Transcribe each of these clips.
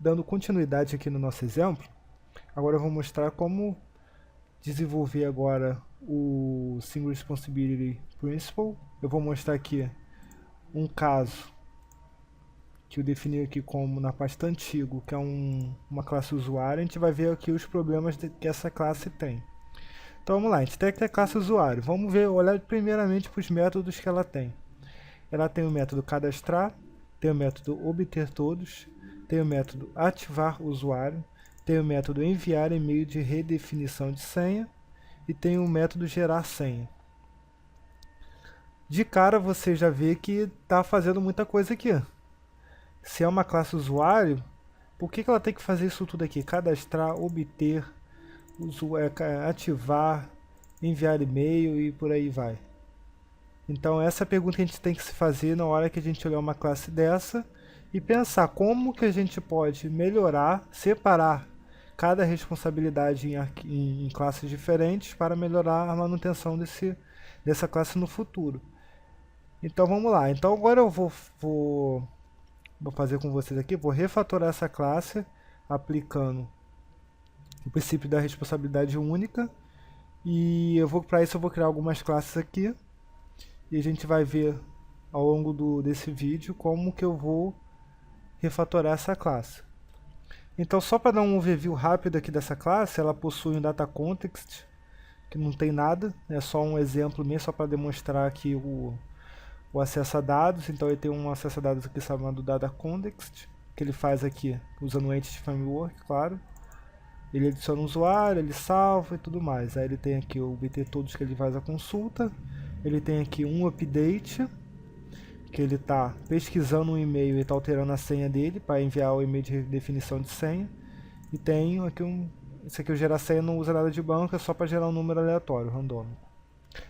dando continuidade aqui no nosso exemplo, agora eu vou mostrar como desenvolver agora o Single Responsibility Principle. Eu vou mostrar aqui um caso que eu defini aqui como na pasta antigo, que é uma classe usuário. A gente vai ver aqui os problemas que essa classe tem. Então vamos lá, a gente tem aqui a classe usuário. Vamos ver, olhar primeiramente para os métodos que ela tem. Ela tem o método cadastrar, tem o método obter todos, tem o método ativar usuário, tem o método enviar e-mail de redefinição de senha e tem o método gerar senha. De cara você já vê que está fazendo muita coisa aqui. Se é uma classe usuário, por que ela tem que fazer isso tudo aqui? Cadastrar, obter, ativar, enviar e-mail e por aí vai. Então essa é a pergunta que a gente tem que se fazer na hora que a gente olhar uma classe dessa e pensar como que a gente pode melhorar, separar cada responsabilidade em classes diferentes para melhorar a manutenção dessa classe no futuro. Então vamos lá. Então agora eu vou fazer com vocês aqui, vou refatorar essa classe aplicando o princípio da responsabilidade única e para isso eu vou criar algumas classes aqui e a gente vai ver ao longo desse vídeo como que eu vou refatorar essa classe. Então só para dar um overview rápido aqui dessa classe, ela possui um data context que não tem nada, é só um exemplo mesmo, só para demonstrar aqui o acesso a dados. Então ele tem um acesso a dados aqui chamado data context, que ele faz aqui usando o Entity Framework, claro. Ele adiciona um usuário, ele salva e tudo mais. Aí ele tem aqui o obter todos que ele faz a consulta. Ele tem aqui um update, que ele está pesquisando um e-mail e está alterando a senha dele para enviar o e-mail de definição de senha. E tem aqui esse aqui o gerar senha não usa nada de banco, é só para gerar um número aleatório, randômico.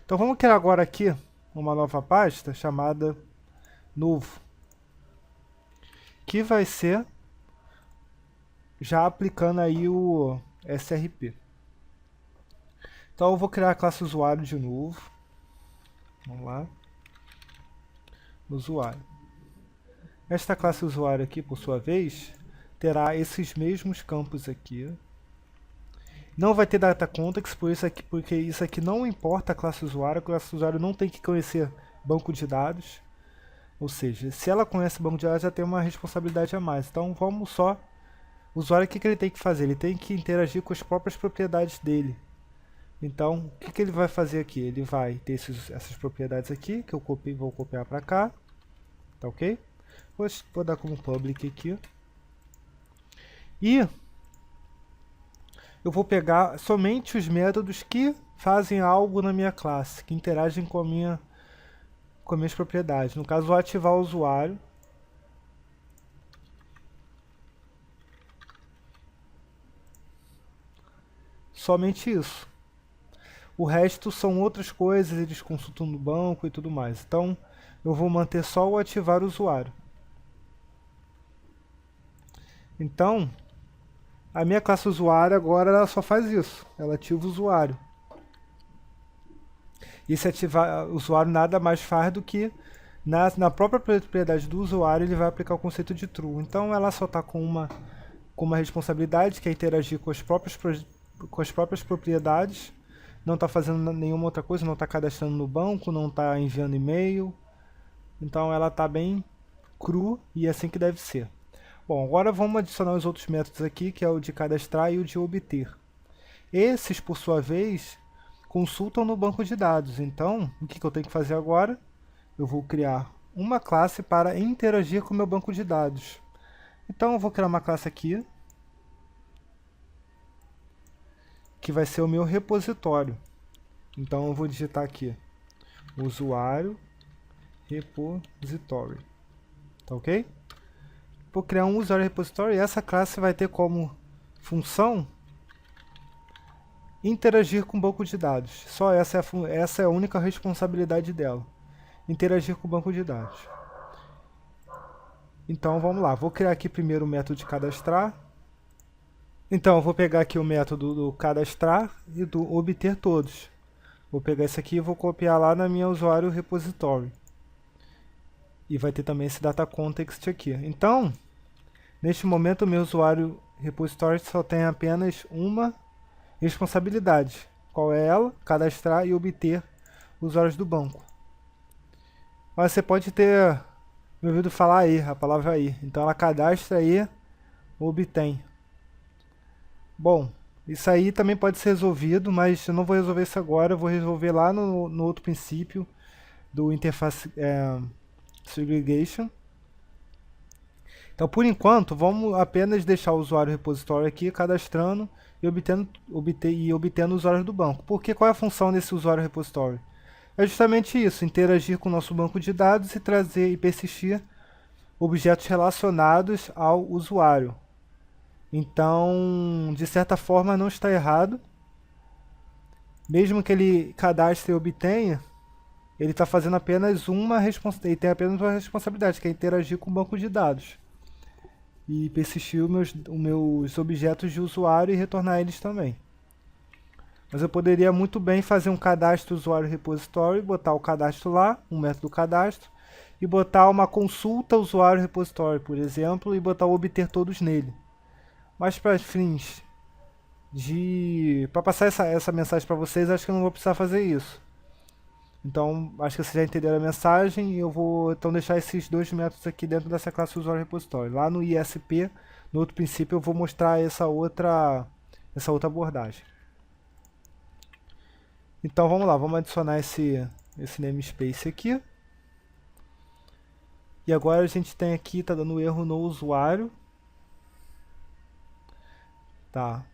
Então vamos criar agora aqui uma nova pasta chamada novo, que vai ser já aplicando aí o SRP. Então eu vou criar a classe usuário de novo. Vamos lá. Usuário. Esta classe usuário aqui, por sua vez, terá esses mesmos campos aqui. Não vai ter data context, porque isso aqui não importa a classe usuário não tem que conhecer banco de dados. Ou seja, se ela conhece banco de dados, já tem uma responsabilidade a mais. Então vamos só. O usuário, o que ele tem que fazer? Ele tem que interagir com as próprias propriedades dele. Então, o que ele vai fazer aqui? Ele vai ter essas propriedades aqui, que eu vou copiar para cá. Tá ok? Vou dar como public aqui. E eu vou pegar somente os métodos que fazem algo na minha classe, que interagem com as minhas propriedades. No caso, vou ativar o usuário. Somente isso. O resto são outras coisas, eles consultam no banco e tudo mais. Então, eu vou manter só o ativar o usuário. Então, a minha classe usuário agora ela só faz isso. Ela ativa o usuário. E se ativar o usuário nada mais faz do que na própria propriedade do usuário ele vai aplicar o conceito de true. Então ela só está com uma responsabilidade que é interagir com as próprias propriedades. Não está fazendo nenhuma outra coisa, não está cadastrando no banco, não está enviando e-mail. Então ela está bem cru e é assim que deve ser. Bom, agora vamos adicionar os outros métodos aqui, que é o de cadastrar e o de obter. Esses, por sua vez, consultam no banco de dados. Então, o que eu tenho que fazer agora? Eu vou criar uma classe para interagir com o meu banco de dados. Então, eu vou criar uma classe aqui, que vai ser o meu repositório. Então, eu vou digitar aqui, usuário, repository. Tá ok? Vou criar um usuário repository e essa classe vai ter como função interagir com o banco de dados. Só essa é a única responsabilidade dela. Interagir com o banco de dados. Então vamos lá, vou criar aqui primeiro o método de cadastrar. Então eu vou pegar aqui o método do cadastrar e do obter todos. Vou pegar esse aqui e vou copiar lá na minha usuário repository. E vai ter também esse data context aqui. Então, Neste momento, o meu usuário repositório só tem apenas uma responsabilidade. Qual é ela? Cadastrar e obter usuários do banco. Mas você pode ter me ouvido falar aí, a palavra aí. Então ela cadastra e obtém. Bom, isso aí também pode ser resolvido, mas eu não vou resolver isso agora, eu vou resolver lá no outro princípio do interface segregation. Então, por enquanto, vamos apenas deixar o usuário repositório aqui cadastrando e obtendo usuários do banco. Porque qual é a função desse usuário repositório? É justamente isso, interagir com o nosso banco de dados e trazer e persistir objetos relacionados ao usuário. Então, de certa forma, não está errado. Mesmo que ele cadastre e obtenha, ele está fazendo apenas ele tem apenas uma responsabilidade, que é interagir com o banco de dados. E persistir os meus objetos de usuário e retornar eles também. Mas eu poderia muito bem fazer um cadastro usuário repositório, botar o cadastro lá, um método cadastro, e botar uma consulta usuário repositório, por exemplo, e botar o obter todos nele. Mas para fins para passar essa mensagem para vocês, acho que eu não vou precisar fazer isso. Então, acho que vocês já entenderam a mensagem e eu vou então deixar esses dois métodos aqui dentro dessa classe usuário repositório. Lá no ISP, no outro princípio, eu vou mostrar essa outra abordagem. Então, vamos lá, vamos adicionar esse namespace aqui. E agora a gente tem aqui, tá dando erro no usuário. Tá,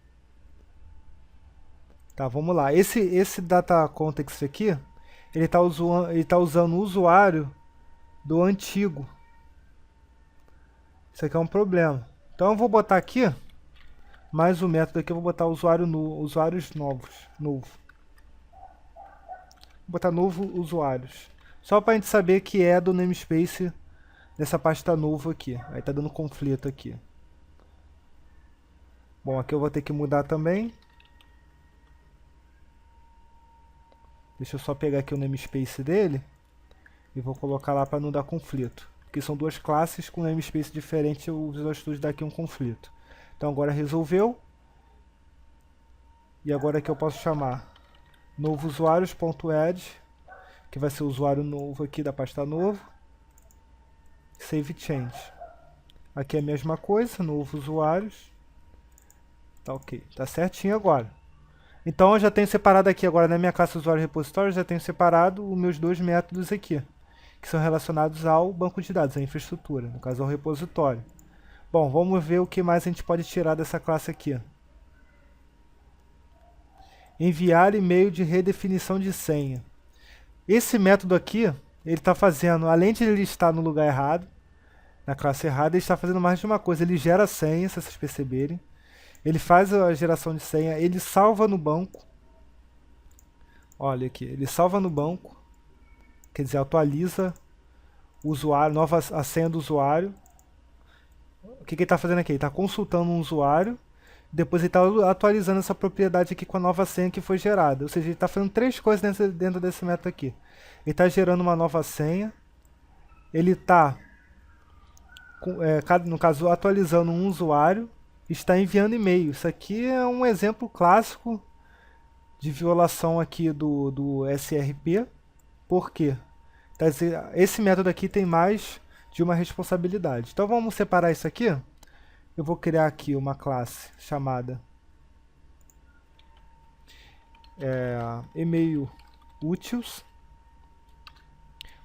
vamos lá. Esse data context aqui, ele tá usando o usuário do antigo. Isso aqui é um problema. Então eu vou botar aqui, mais um método aqui, eu vou botar usuários novos. Vou botar novo usuários. Só para a gente saber que é do namespace dessa pasta novo aqui. Aí tá dando conflito aqui. Bom, aqui eu vou ter que mudar também. Deixa eu só pegar aqui o namespace dele e vou colocar lá para não dar conflito. Porque são duas classes com namespace diferente, o Visual Studio dá aqui um conflito. Então agora resolveu. E agora aqui eu posso chamar novo usuários.add, que vai ser o usuário novo aqui da pasta novo. Save change. Aqui é a mesma coisa, novo usuários. Tá ok, tá certinho agora. Então eu já tenho separado aqui agora na minha classe usuário repositório, já tenho separado os meus dois métodos aqui, que são relacionados ao banco de dados, à infraestrutura, no caso ao repositório. Bom, vamos ver o que mais a gente pode tirar dessa classe aqui. Enviar e-mail de redefinição de senha. Esse método aqui, ele está fazendo, além de ele estar no lugar errado, na classe errada, ele está fazendo mais de uma coisa. Ele gera senha, se vocês perceberem. Ele faz a geração de senha, ele salva no banco. Olha aqui, ele salva no banco. Quer dizer, atualiza o usuário, a senha do usuário. O que ele está fazendo aqui? Ele está consultando um usuário. Depois ele está atualizando essa propriedade aqui com a nova senha que foi gerada. Ou seja, ele está fazendo três coisas dentro desse método aqui. Ele está gerando uma nova senha. Ele está, no caso, atualizando um usuário. Está enviando e-mail. Isso aqui é um exemplo clássico de violação aqui do SRP. Por quê? Esse método aqui tem mais de uma responsabilidade. Então vamos separar isso aqui. Eu vou criar aqui uma classe chamada e-mail utils.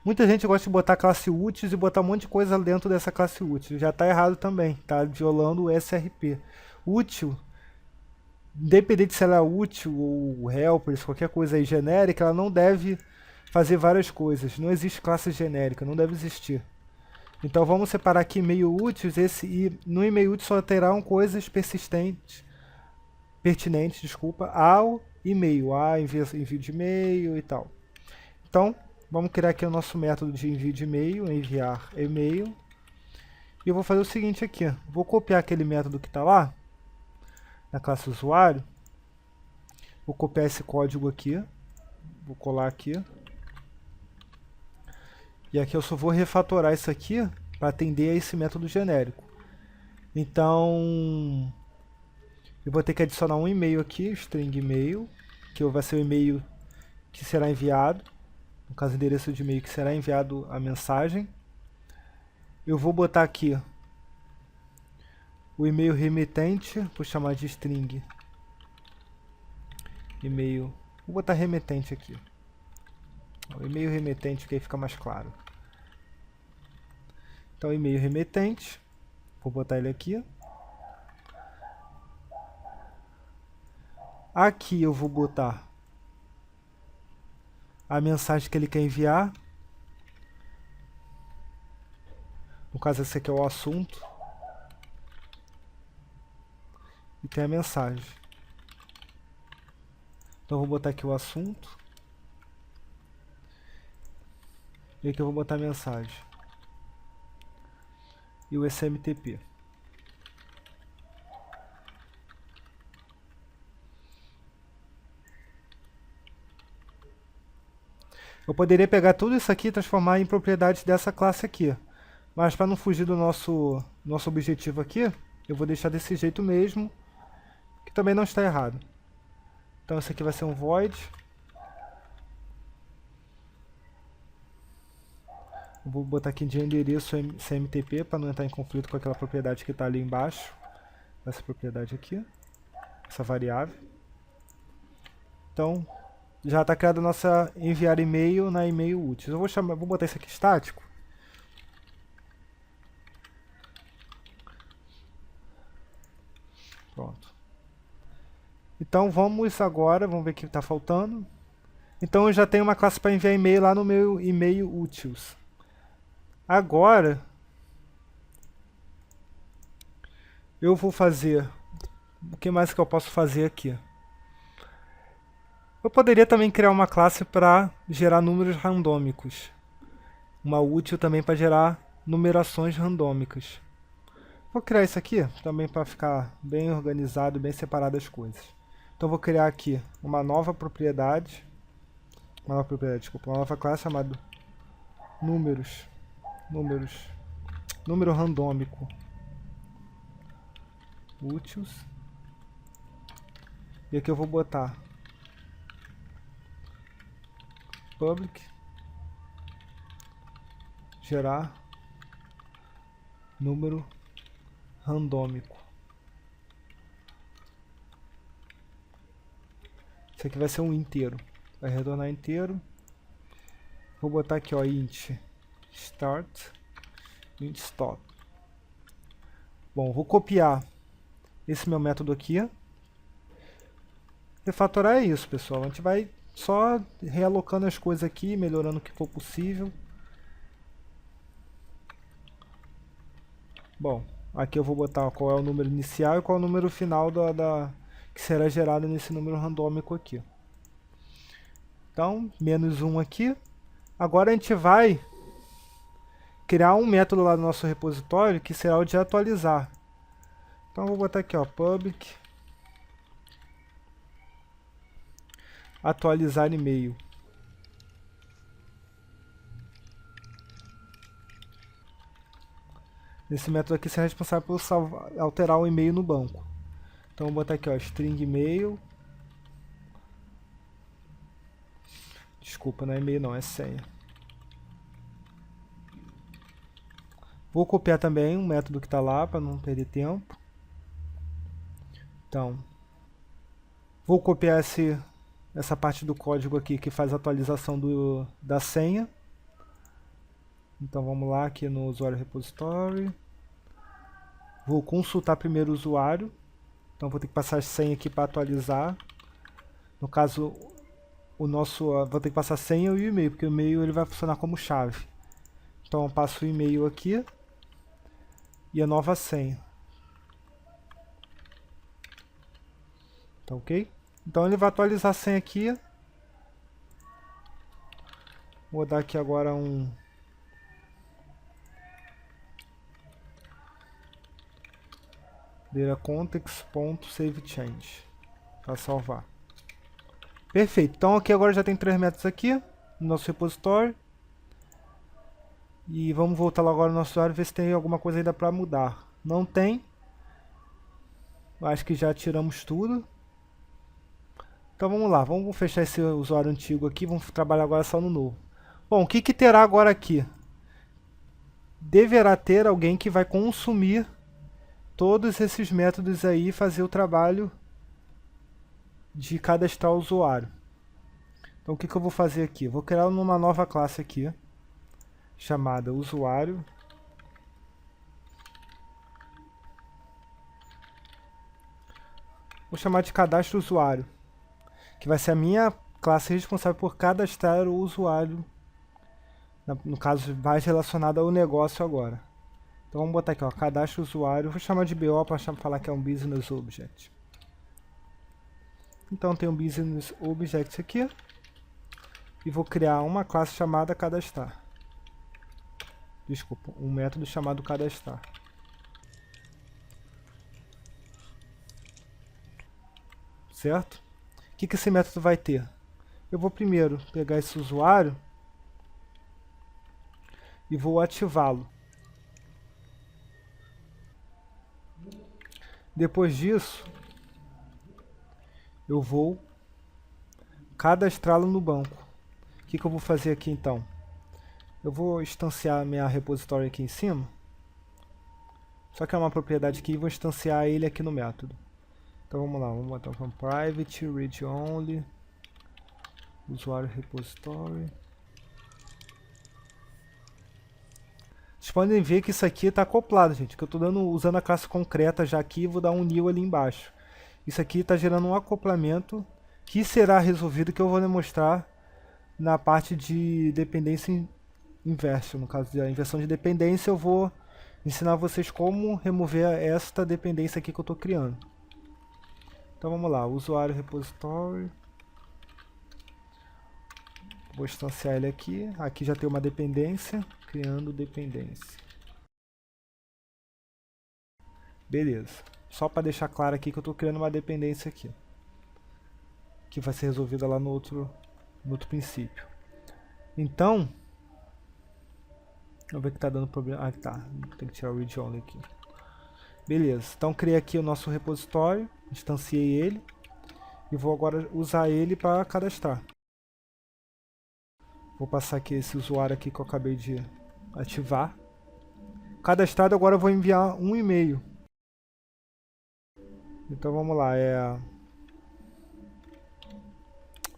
Muita gente gosta de botar classe utils e botar um monte de coisa dentro dessa classe útil. Já está errado também, está violando o SRP. Útil, independente se ela é útil ou helpers, qualquer coisa aí genérica, ela não deve fazer várias coisas. Não existe classe genérica, não deve existir. Então vamos separar aqui e-mail utils, e no e-mail útil só terão coisas pertinentes, ao e-mail, envio de e-mail e tal. Então, vamos criar aqui o nosso método de envio de e-mail, enviar e-mail. E eu vou fazer o seguinte aqui, vou copiar aquele método que está lá, na classe usuário. Vou copiar esse código aqui, vou colar aqui. E aqui eu só vou refatorar isso aqui para atender a esse método genérico. Então, eu vou ter que adicionar um e-mail aqui, string e-mail, que vai ser o e-mail que será enviado, no caso, o endereço de e-mail que será enviado a mensagem. Eu vou botar aqui o e-mail remetente, vou chamar de string e-mail, vou botar remetente aqui. O e-mail remetente, que aí fica mais claro. Então, e-mail remetente, vou botar ele aqui. Aqui eu vou botar a mensagem que ele quer enviar. No caso, esse aqui é o assunto. E tem a mensagem. Então, eu vou botar aqui o assunto. E aqui eu vou botar a mensagem. E o SMTP. Eu poderia pegar tudo isso aqui e transformar em propriedades dessa classe aqui. Mas para não fugir do nosso objetivo aqui, eu vou deixar desse jeito mesmo, que também não está errado. Então esse aqui vai ser um void. Eu vou botar aqui de endereço CMTP para não entrar em conflito com aquela propriedade que está ali embaixo. Essa propriedade aqui, essa variável. Então, já está criada a nossa enviar e-mail na e-mail útil. Eu vou botar isso aqui estático. Pronto. Então vamos agora, vamos ver o que está faltando. Então eu já tenho uma classe para enviar e-mail lá no meu e-mail utils. Agora eu vou fazer, o que mais que eu posso fazer aqui? Eu poderia também criar uma classe para gerar números randômicos. Uma útil também para gerar numerações randômicas. Vou criar isso aqui também para ficar bem organizado, bem separado as coisas. Então vou criar aqui uma nova propriedade, uma nova classe chamada número randômico úteis. E aqui eu vou botar public gerar número randômico. Isso aqui vai ser um inteiro, vai retornar inteiro. Vou botar aqui, ó, int start, int stop. Bom, vou copiar esse meu método aqui. Refatorar é isso, pessoal. A gente vai só realocando as coisas aqui, melhorando o que for possível. Bom, aqui eu vou botar qual é o número inicial e qual é o número final que será gerado nesse número randômico aqui. Então, -1 aqui. Agora a gente vai criar um método lá no nosso repositório que será o de atualizar. Então eu vou botar aqui, ó, public atualizar e-mail. Esse método aqui será responsável por alterar o e-mail no banco. Então eu vou botar aqui, ó, string e-mail. Desculpa, não é e-mail não, é senha. Vou copiar também um método que está lá para não perder tempo. Então, vou copiar essa parte do código aqui que faz a atualização da senha. Então vamos lá aqui no usuário repository. Vou consultar primeiro o usuário. Então vou ter que passar a senha aqui para atualizar. No caso, vou ter que passar a senha e o e-mail, porque o e-mail ele vai funcionar como chave. Então eu passo o e-mail aqui e a nova senha. Tá ok? Então ele vai atualizar a senha aqui. Vou dar aqui agora um data context.savechange para salvar. Perfeito. Então aqui agora já tem 3 métodos aqui no nosso repositório. E vamos voltar lá agora no nosso usuário e ver se tem alguma coisa ainda para mudar. Não tem. Eu acho que já tiramos tudo. Então vamos lá, vamos fechar esse usuário antigo aqui, vamos trabalhar agora só no novo. Bom, o que que terá agora aqui? Deverá ter alguém que vai consumir todos esses métodos aí e fazer o trabalho de cadastrar o usuário. Então o que que eu vou fazer aqui? Vou criar uma nova classe aqui, chamada usuário. Vou chamar de cadastro usuário, que vai ser a minha classe responsável por cadastrar o usuário, no caso mais relacionado ao negócio agora. Então vamos botar aqui, ó, cadastro usuário, vou chamar de BO para falar que é um Business Object. Então tem um Business Object aqui, e vou criar uma classe chamada cadastrar. Desculpa, um método chamado cadastrar. Certo? O que que esse método vai ter? Eu vou primeiro pegar esse usuário e vou ativá-lo. Depois disso, eu vou cadastrá-lo no banco. O que que eu vou fazer aqui então? Eu vou instanciar minha repository aqui em cima. Só que é uma propriedade aqui e vou instanciar ele aqui no método. Então vamos lá, vamos botar para private, read only, usuário repository. Vocês podem ver que isso aqui está acoplado, gente, que eu estou usando a classe concreta já aqui e vou dar um new ali embaixo. Isso aqui está gerando um acoplamento que será resolvido, que eu vou demonstrar na parte de dependência inversa. No caso da inversão de dependência, eu vou ensinar vocês como remover esta dependência aqui que eu estou criando. Então vamos lá, usuário repository. Vou instanciar ele aqui. Aqui já tem uma dependência, criando dependência. Beleza. Só para deixar claro aqui que eu estou criando uma dependência aqui, que vai ser resolvida lá no outro princípio. Então, vamos ver que está dando problema. Ah, tá. Tem que tirar o read only aqui. Beleza. Então criei aqui o nosso repositório, instanciei ele e vou agora usar ele para cadastrar. Vou passar aqui esse usuário aqui que eu acabei de ativar. Cadastrado, agora eu vou enviar um e-mail. Então vamos lá,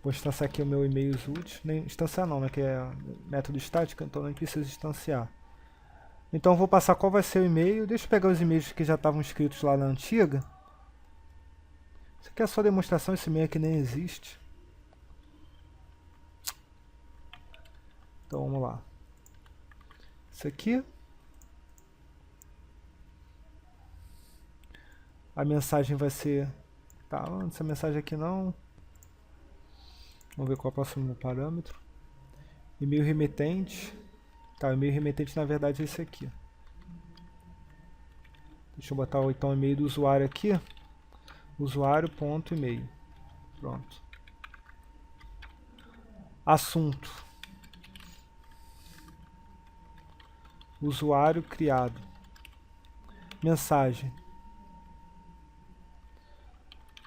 vou instanciar aqui o meu e-mail útil. Nem instanciar não, né? Que é método estático, então não precisa instanciar. Então eu vou passar qual vai ser o e-mail. Deixa eu pegar os e-mails que já estavam escritos lá na antiga. Isso aqui é só demonstração, esse e-mail aqui nem existe. Então vamos lá. Isso aqui. A mensagem vai ser... Tá, essa mensagem aqui não. Vamos ver qual é o próximo parâmetro. E-mail remetente. Tá, o e-mail remetente na verdade é esse aqui. Deixa eu botar então o e-mail do usuário aqui. Usuário.email. Pronto. Assunto. Usuário criado. Mensagem.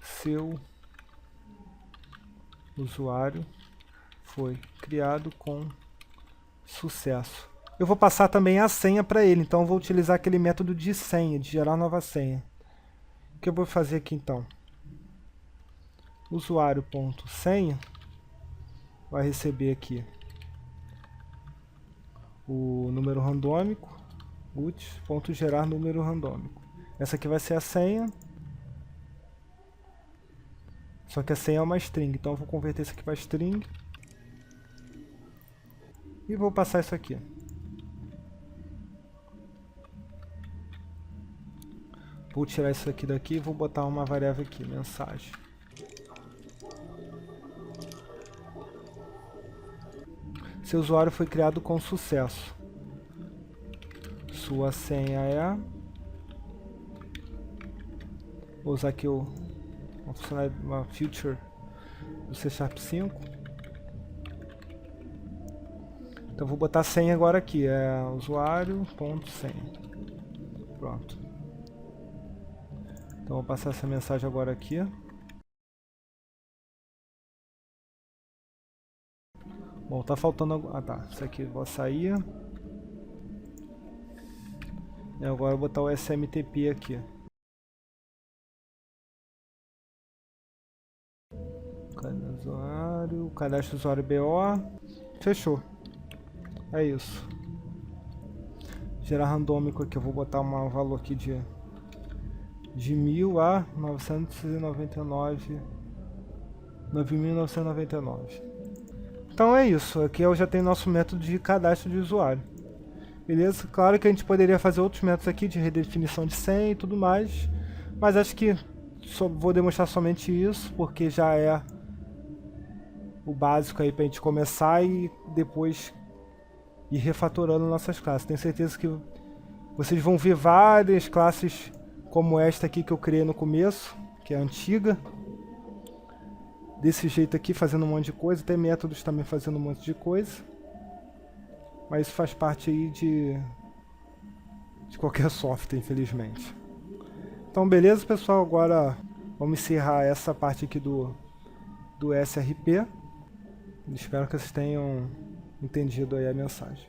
Seu usuário foi criado com sucesso. Eu vou passar também a senha para ele, então eu vou utilizar aquele método de senha, de gerar nova senha. O que eu vou fazer aqui então? Usuário.senha vai receber aqui o número randômico, ut.gerar número randômico. Essa aqui vai ser a senha. Só que a senha é uma string, então eu vou converter isso aqui para string. E vou passar isso aqui. Vou tirar isso aqui daqui e vou botar uma variável aqui, mensagem. Seu usuário foi criado com sucesso. Sua senha é... Vou usar aqui uma feature do C# 5. Então vou botar a senha agora aqui, é usuário.senha. Pronto. Então vou passar essa mensagem agora aqui. Bom, tá faltando... Ah tá, isso aqui, vou sair. E agora eu vou botar o SMTP aqui. Cadastro usuário BO. Fechou. É isso. Gerar randômico aqui, eu vou botar um valor aqui de 1000 a 9.999. Então é isso, aqui eu já tenho nosso método de cadastro de usuário. Beleza? Claro que a gente poderia fazer outros métodos aqui de redefinição de senha e tudo mais, mas acho que vou demonstrar somente isso, porque já é o básico aí pra gente começar e depois ir refatorando nossas classes. Tenho certeza que vocês vão ver várias classes como esta aqui que eu criei no começo, que é antiga. Desse jeito aqui, fazendo um monte de coisa. Tem métodos também fazendo um monte de coisa. Mas isso faz parte aí de qualquer software, infelizmente. Então, beleza, pessoal. Agora vamos encerrar essa parte aqui do SRP. Espero que vocês tenham entendido aí a mensagem.